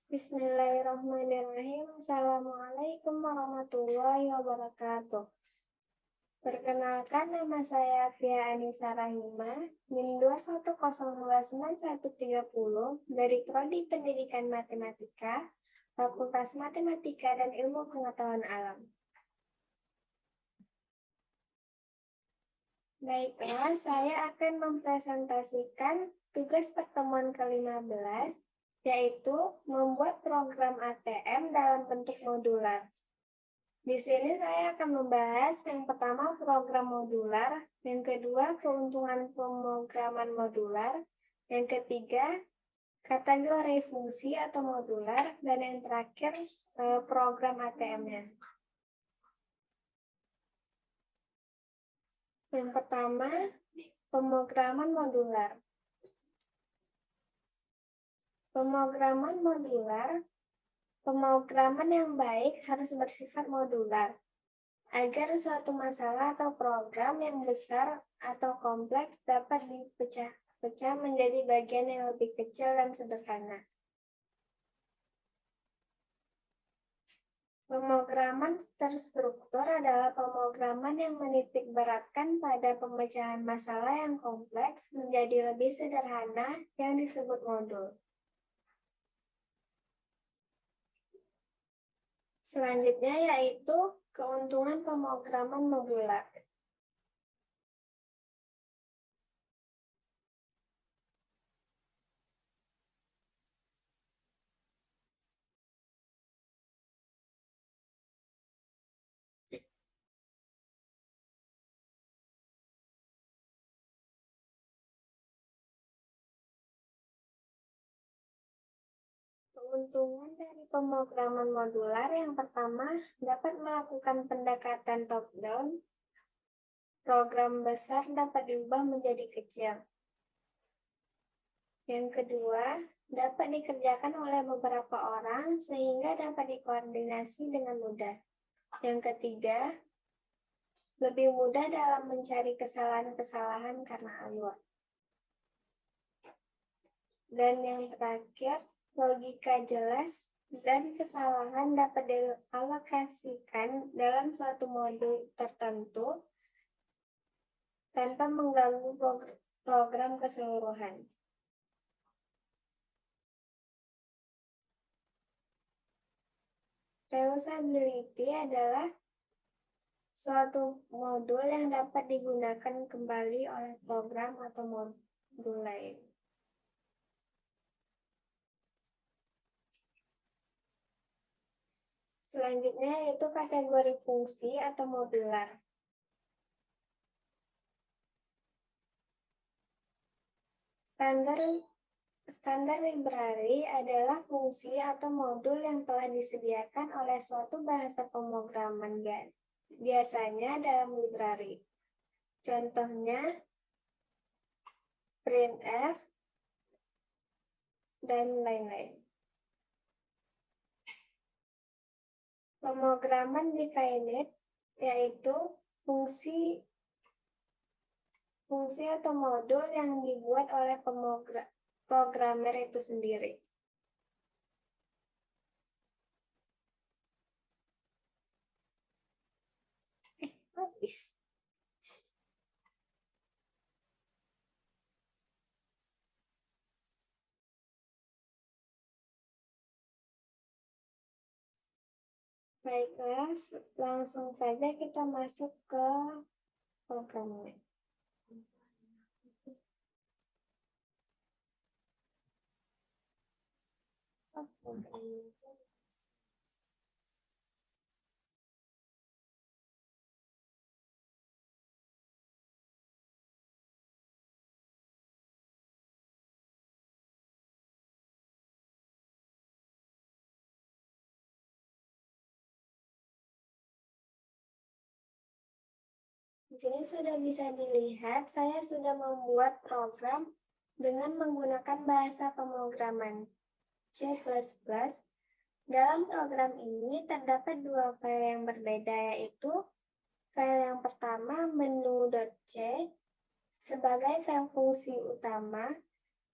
Bismillahirrahmanirrahim. Assalamualaikum warahmatullahi wabarakatuh. Perkenalkan, nama saya Fia Anissa Rahimah, NIM 2102930 dari Prodi Pendidikan Matematika, Fakultas Matematika dan Ilmu Pengetahuan Alam. Baiklah, saya akan mempresentasikan tugas pertemuan ke-15, yaitu membuat program ATM dalam bentuk modular. Di sini saya akan membahas yang pertama program modular, yang kedua keuntungan pemrograman modular, yang ketiga kategori fungsi atau modular, dan yang terakhir program ATM-nya. Yang pertama, pemrograman modular. Pemrograman modular, pemrograman yang baik harus bersifat modular, agar suatu masalah atau program yang besar atau kompleks dapat dipecah-pecah menjadi bagian yang lebih kecil dan sederhana. Pemrograman terstruktur adalah pemrograman yang menitik beratkan pada pemecahan masalah yang kompleks menjadi lebih sederhana yang disebut modul. Selanjutnya yaitu keuntungan pemrograman modular. Keuntungan dari pemrograman modular yang pertama, dapat melakukan pendekatan top-down. Program besar dapat diubah menjadi kecil. Yang kedua, dapat dikerjakan oleh beberapa orang sehingga dapat dikoordinasi dengan mudah. Yang ketiga, lebih mudah dalam mencari kesalahan-kesalahan karena alur. Dan yang terakhir, logika jelas dan kesalahan dapat dialokasikan dalam suatu modul tertentu tanpa mengganggu program keseluruhan. Reusability adalah suatu modul yang dapat digunakan kembali oleh program atau modul lain. Selanjutnya yaitu kategori fungsi atau modular. Standar library adalah fungsi atau modul yang telah disediakan oleh suatu bahasa pemrograman biasanya dalam library. Contohnya printf dan lain-lain. Pemrograman definite yaitu fungsi atau modul yang dibuat oleh programmer itu sendiri. Habis. Baiklah, langsung saja kita masuk ke programnya. Di sini sudah bisa dilihat, saya sudah membuat program dengan menggunakan bahasa pemrograman C++. Dalam program ini terdapat dua file yang berbeda, yaitu file yang pertama menu.c sebagai file fungsi utama,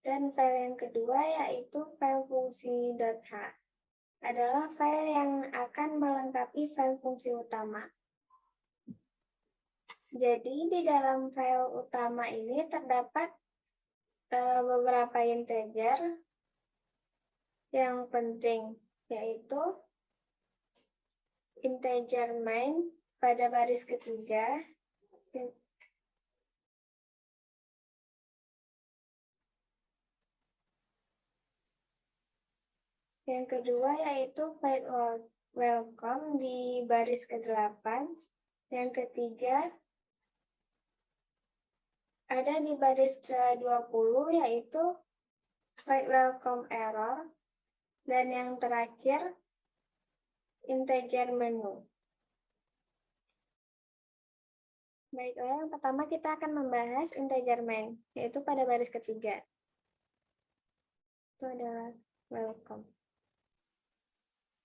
dan file yang kedua yaitu file fungsi.h adalah file yang akan melengkapi file fungsi utama. Jadi di dalam file utama ini terdapat beberapa integer yang penting, yaitu integer main pada baris ketiga, yang kedua yaitu void welcome di baris ke-8, yang ketiga ada di baris ke-20 yaitu void welcome error, dan yang terakhir integer menu. Baiklah, yang pertama kita akan membahas integer main, yaitu pada baris ketiga. Itu adalah welcome.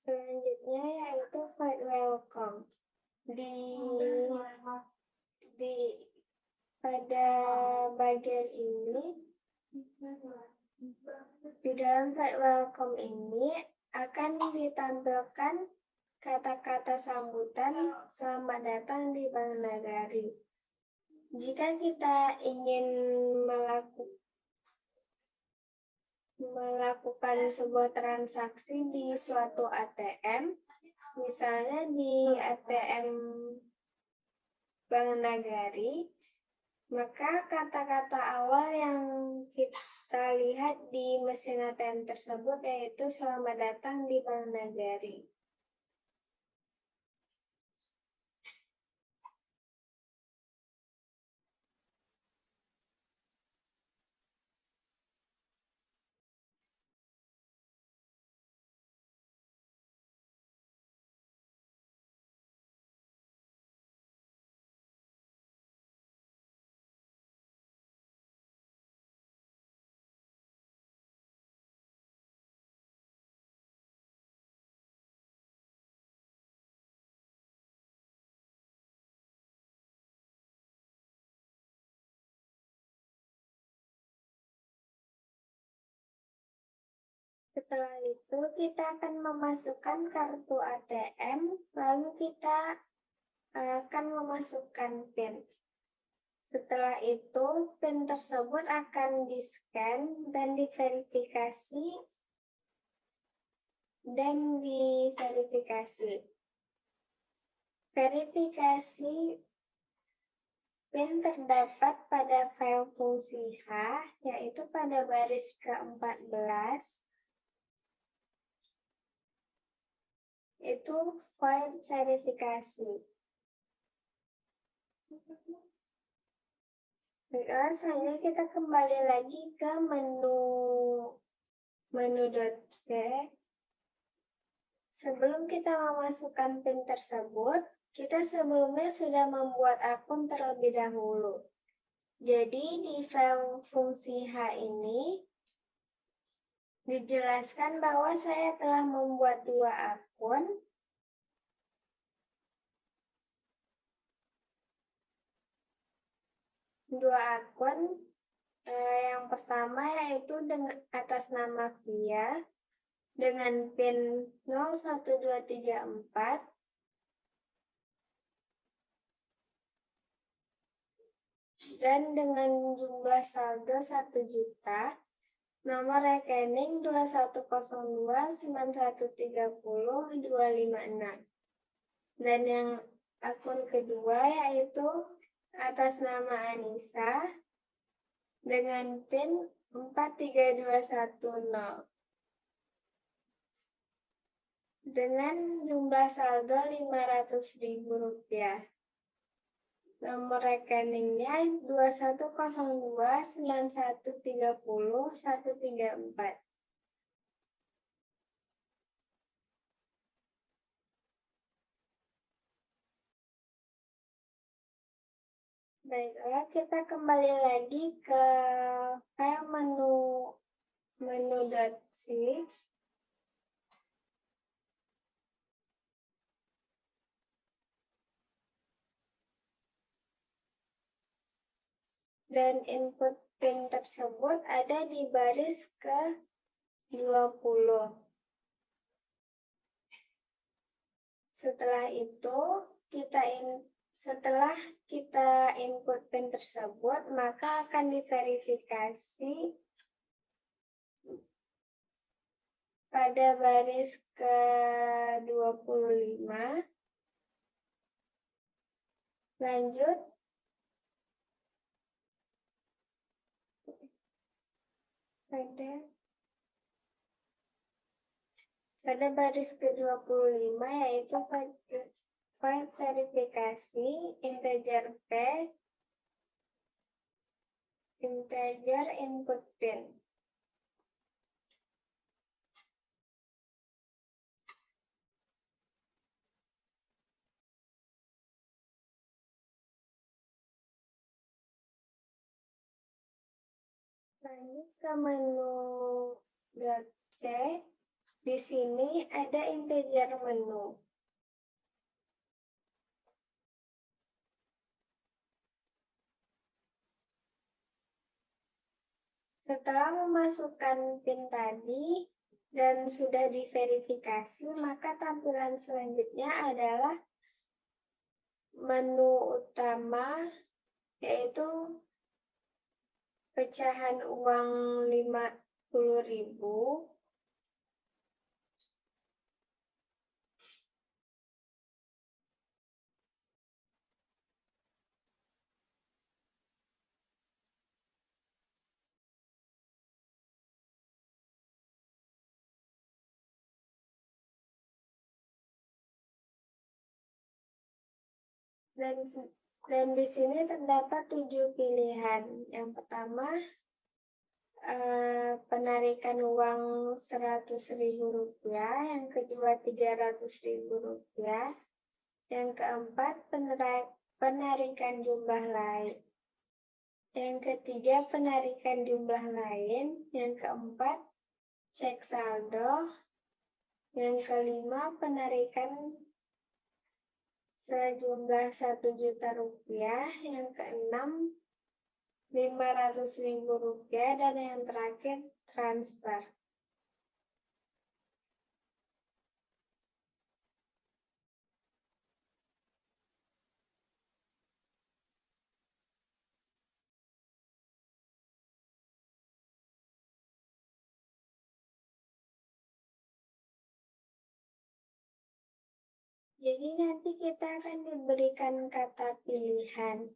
Selanjutnya yaitu void welcome. Pada bagian ini, di dalam void welcome ini akan ditampilkan kata-kata sambutan selamat datang di Bank Nagari. Jika kita ingin melakukan sebuah transaksi di suatu ATM, misalnya di ATM Bank Nagari, maka kata-kata awal yang kita lihat di mesin ATM tersebut yaitu selamat datang di Bank Nagari. Setelah itu kita akan memasukkan kartu ATM, lalu kita akan memasukkan PIN. Setelah itu, PIN tersebut akan di-scan dan diverifikasi. Verifikasi PIN terdapat pada file fungsi H, yaitu pada baris ke-14. Itu file verifikasi. Selanjutnya kita kembali lagi ke menu.v. Sebelum kita memasukkan PIN tersebut, kita sebelumnya sudah membuat akun terlebih dahulu. Jadi di file fungsi H ini dijelaskan bahwa saya telah membuat dua akun. Yang pertama yaitu atas nama Via dengan PIN 01234 dan dengan jumlah saldo 1 juta, nomor rekening 21029130.256. Dan yang akun kedua yaitu atas nama Anissa dengan PIN 43210 dengan jumlah saldo Rp500.000. Nomor rekeningnya 21029130.134. Baiklah, kita kembali lagi ke file menu.c. Dan input PIN tersebut ada di baris ke-20. Setelah itu, setelah kita input PIN tersebut, maka akan diverifikasi pada baris ke-25. Lanjut, pada baris ke-25 yaitu file verifikasi integer P, integer input PIN. Lanjut ke menu .c. Di sini ada integer menu. Setelah memasukkan PIN tadi dan sudah diverifikasi, maka tampilan selanjutnya adalah menu utama, yaitu pecahan uang 50.000. Dan di sini terdapat 7 pilihan. Yang pertama, penarikan uang Rp100.000, yang kedua Rp300.000, yang keempat penarikan jumlah lain, yang ketiga penarikan jumlah lain, yang keempat cek saldo, yang kelima penarikan sejumlah Rp1.000.000, yang keenam Rp500.000, dan yang terakhir transfer. Jadi nanti kita akan diberikan kata pilihan.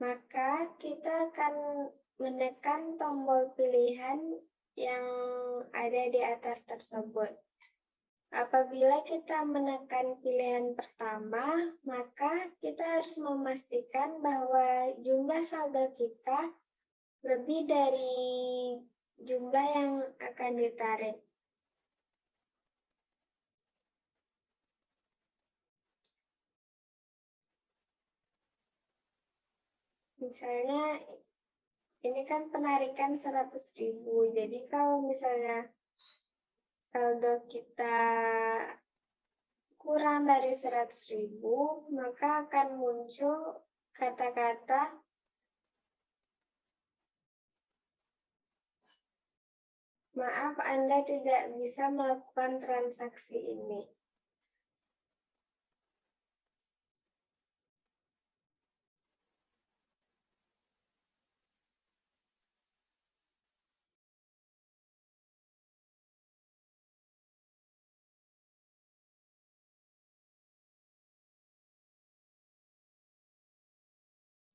Maka kita akan menekan tombol pilihan yang ada di atas tersebut. Apabila kita menekan pilihan pertama, maka kita harus memastikan bahwa jumlah saldo kita lebih dari jumlah yang akan ditarik. Misalnya, ini kan penarikan 100.000. Jadi kalau misalnya saldo kita kurang dari 100.000, maka akan muncul kata-kata maaf, Anda tidak bisa melakukan transaksi ini.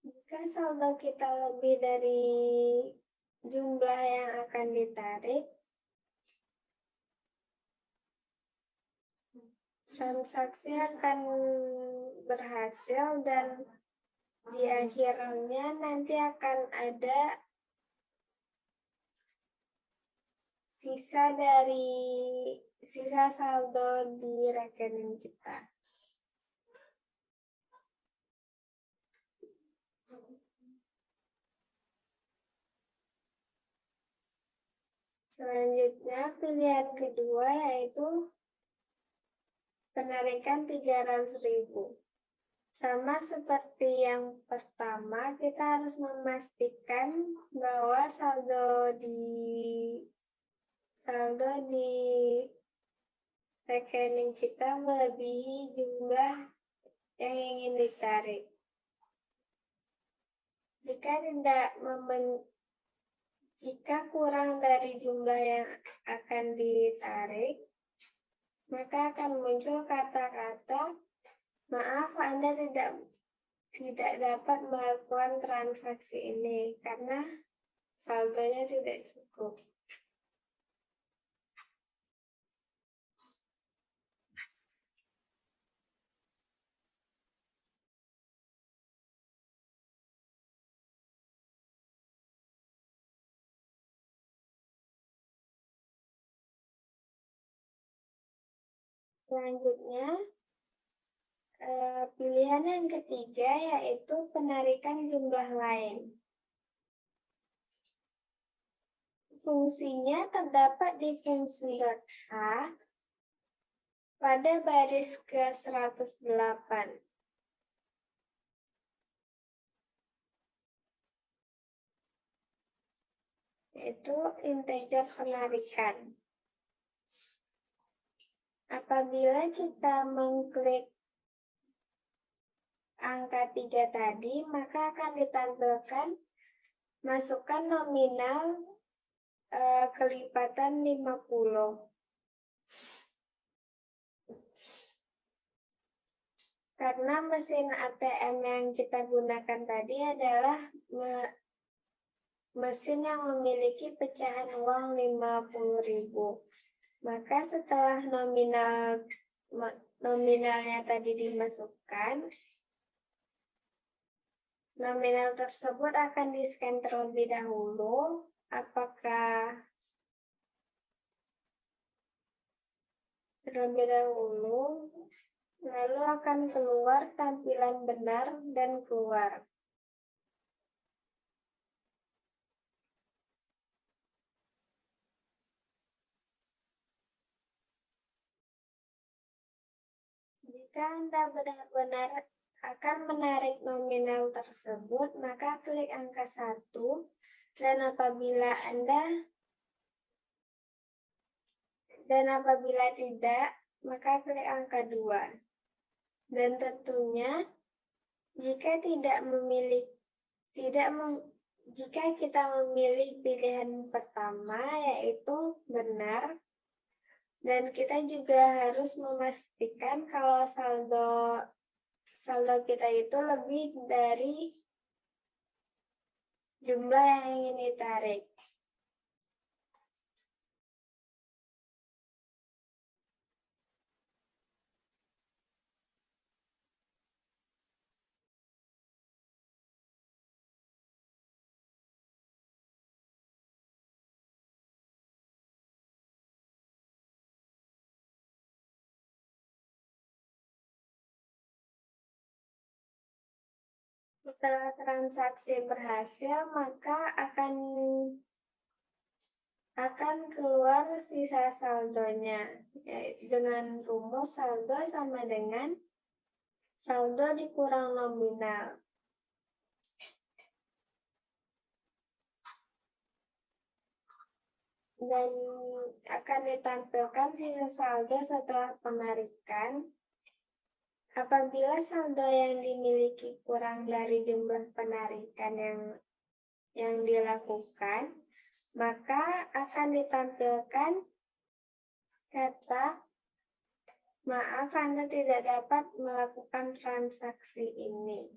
Jika saldo kita lebih dari jumlah yang akan ditarik, transaksi akan berhasil dan di akhirnya nanti akan ada sisa saldo di rekening kita. Selanjutnya, pilihan kedua yaitu penarikan 300.000. Sama seperti yang pertama, kita harus memastikan bahwa saldo saldo di rekening kita melebihi jumlah yang ingin ditarik. Jika kurang dari jumlah yang akan ditarik, maka akan muncul kata-kata, maaf, Anda tidak dapat melakukan transaksi ini karena saldonya tidak cukup. Selanjutnya, pilihan yang ketiga yaitu penarikan jumlah lain. Fungsinya terdapat di fungsi .h pada baris ke-108. Yaitu integer penarikan. Apabila kita mengklik angka 3 tadi, maka akan ditampilkan masukkan nominal kelipatan 50. Karena mesin ATM yang kita gunakan tadi adalah mesin yang memiliki pecahan uang 50.000. Maka setelah nominalnya tadi dimasukkan, nominal tersebut akan di-scan terlebih dahulu. Lalu akan keluar tampilan benar dan keluar. Jika Anda benar-benar akan menarik nominal tersebut, maka klik angka 1, dan apabila tidak, maka klik angka 2. Dan tentunya, jika kita memilih pilihan pertama, yaitu benar, dan kita juga harus memastikan kalau saldo kita itu lebih dari jumlah yang ingin ditarik. Setelah transaksi berhasil, maka akan keluar sisa saldonya, yaitu dengan rumus saldo sama dengan saldo dikurang nominal. Dan akan ditampilkan sisa saldo setelah penarikan. Apabila saldo yang dimiliki kurang dari jumlah penarikan yang dilakukan, maka akan ditampilkan kata, maaf, Anda tidak dapat melakukan transaksi ini.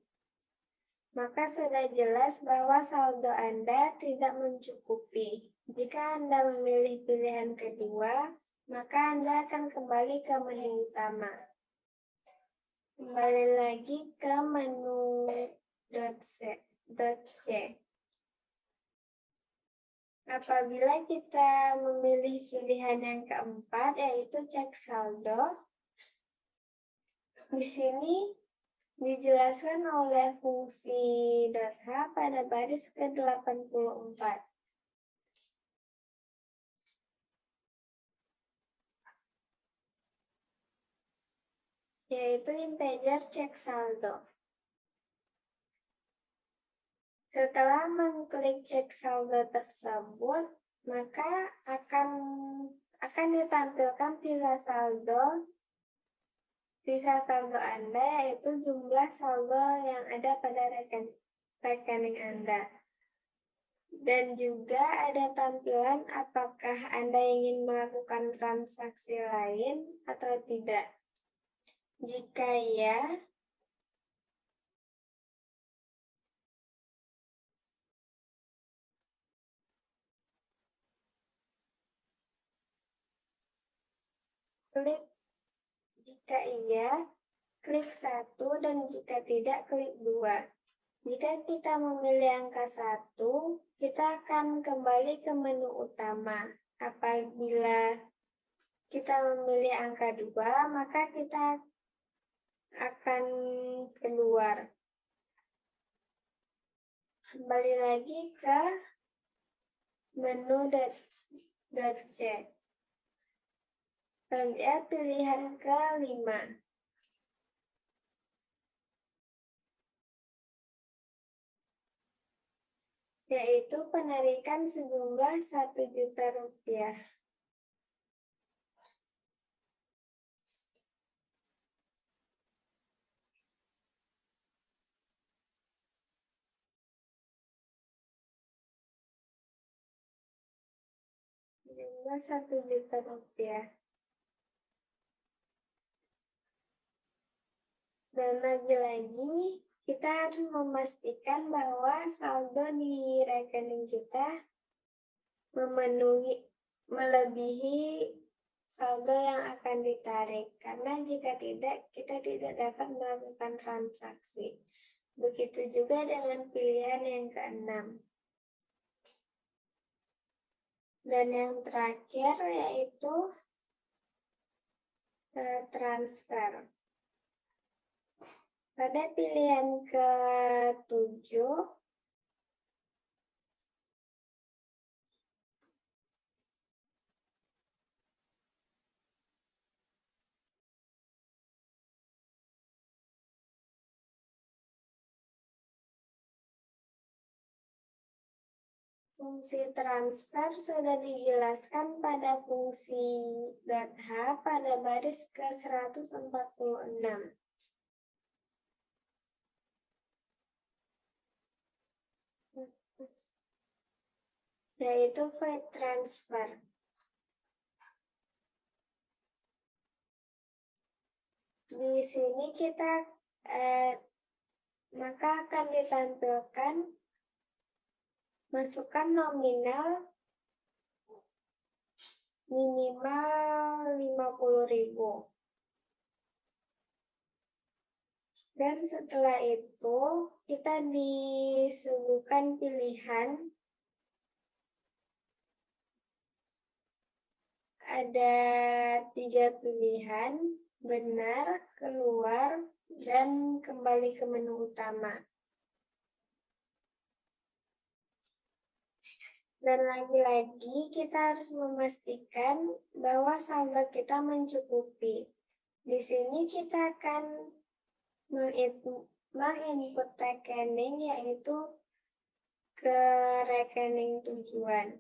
Maka sudah jelas bahwa saldo Anda tidak mencukupi. Jika Anda memilih pilihan kedua, maka Anda akan kembali ke menu utama. Kembali lagi ke menu .c. Apabila kita memilih pilihan yang keempat, yaitu cek saldo, di sini dijelaskan oleh fungsi .h pada baris ke-84. Yaitu integer cek saldo. Setelah mengklik cek saldo tersebut, maka akan ditampilkan sisa saldo Anda, yaitu jumlah saldo yang ada pada rekening Anda. Dan juga ada tampilan apakah Anda ingin melakukan transaksi lain atau tidak. Jika ya, klik jika iya, klik 1, dan jika tidak, klik 2. Jika kita memilih angka 1, kita akan kembali ke menu utama. Apabila kita memilih angka 2, maka kita akan keluar. Kembali lagi ke menu .c. Pilih pilihan ke-5. Yaitu penarikan sejumlah Rp1.000.000. Sejumlah Rp1.000.000. Dan lagi-lagi, kita harus memastikan bahwa saldo di rekening kita melebihi saldo yang akan ditarik. Karena jika tidak, kita tidak dapat melakukan transaksi. Begitu juga dengan pilihan yang ke-6. Dan yang terakhir yaitu transfer. Pada pilihan ke-7, fungsi transfer sudah dijelaskan pada fungsi .h pada baris ke-146. Yaitu file transfer. Di sini kita maka akan ditampilkan masukkan nominal minimal 50.000. Dan setelah itu kita disuguhkan pilihan. Ada 3 pilihan, benar, keluar, dan kembali ke menu utama. Dan lagi-lagi kita harus memastikan bahwa saldo kita mencukupi. Di sini kita akan menginput rekening, yaitu ke rekening tujuan.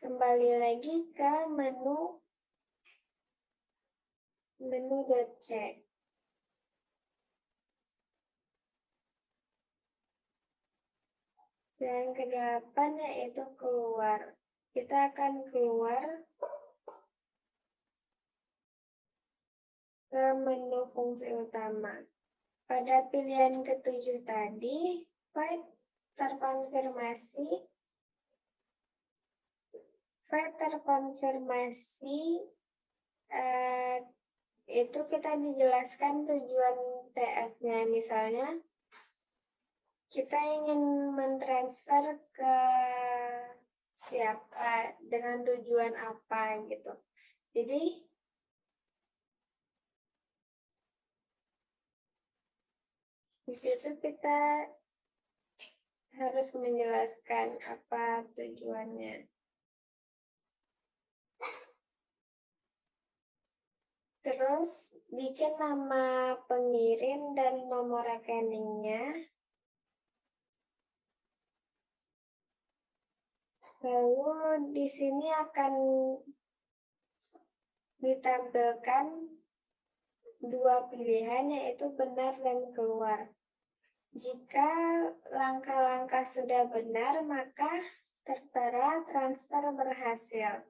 Kembali lagi ke menu .c. Dan ke-8 yaitu keluar. Kita akan keluar ke menu fungsi utama. Pada pilihan ke-7 tadi, file terkonfirmasi itu kita dijelaskan tujuan TF-nya. Misalnya, kita ingin mentransfer ke siapa, dengan tujuan apa gitu. Jadi, di situ kita harus menjelaskan apa tujuannya. Terus, bikin nama pengirim dan nomor rekeningnya. Lalu di sini akan ditampilkan dua pilihan, yaitu benar dan keluar. Jika langkah-langkah sudah benar, maka tertera transfer berhasil.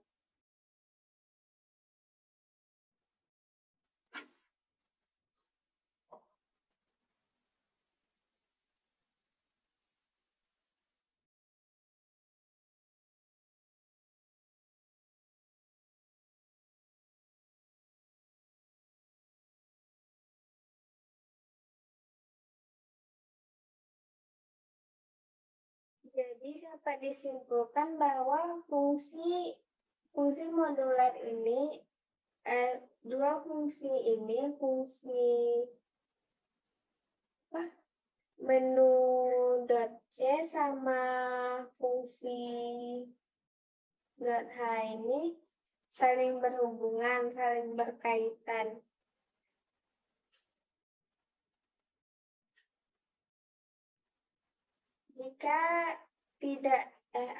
Jadi dapat disimpulkan bahwa fungsi modular ini, dua fungsi ini, fungsi menu .c sama fungsi .h ini saling berhubungan, saling berkaitan. Jika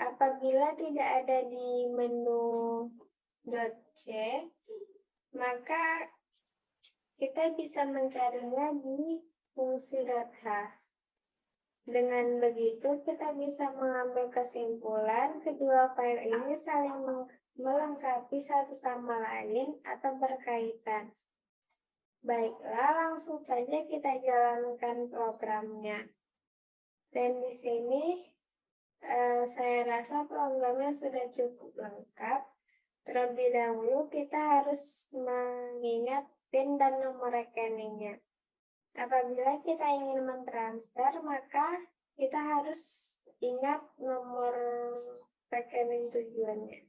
apabila tidak ada di menu .c, maka kita bisa mencarinya di fungsi .h. Dengan begitu, kita bisa mengambil kesimpulan kedua file ini saling melengkapi satu sama lain atau berkaitan. Baiklah, langsung saja kita jalankan programnya. Dan di sini saya rasa programnya sudah cukup lengkap. Terlebih dahulu kita harus mengingat PIN dan nomor rekeningnya. Apabila kita ingin mentransfer, maka kita harus ingat nomor rekening tujuannya.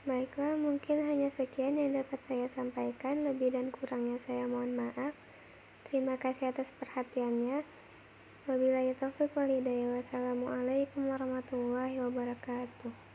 Baiklah, mungkin hanya sekian yang dapat saya sampaikan. Lebih dan kurangnya saya mohon maaf. Terima kasih atas perhatiannya. Wabillahi taufiq wal hidayah. Wassalamualaikum warahmatullahi wabarakatuh.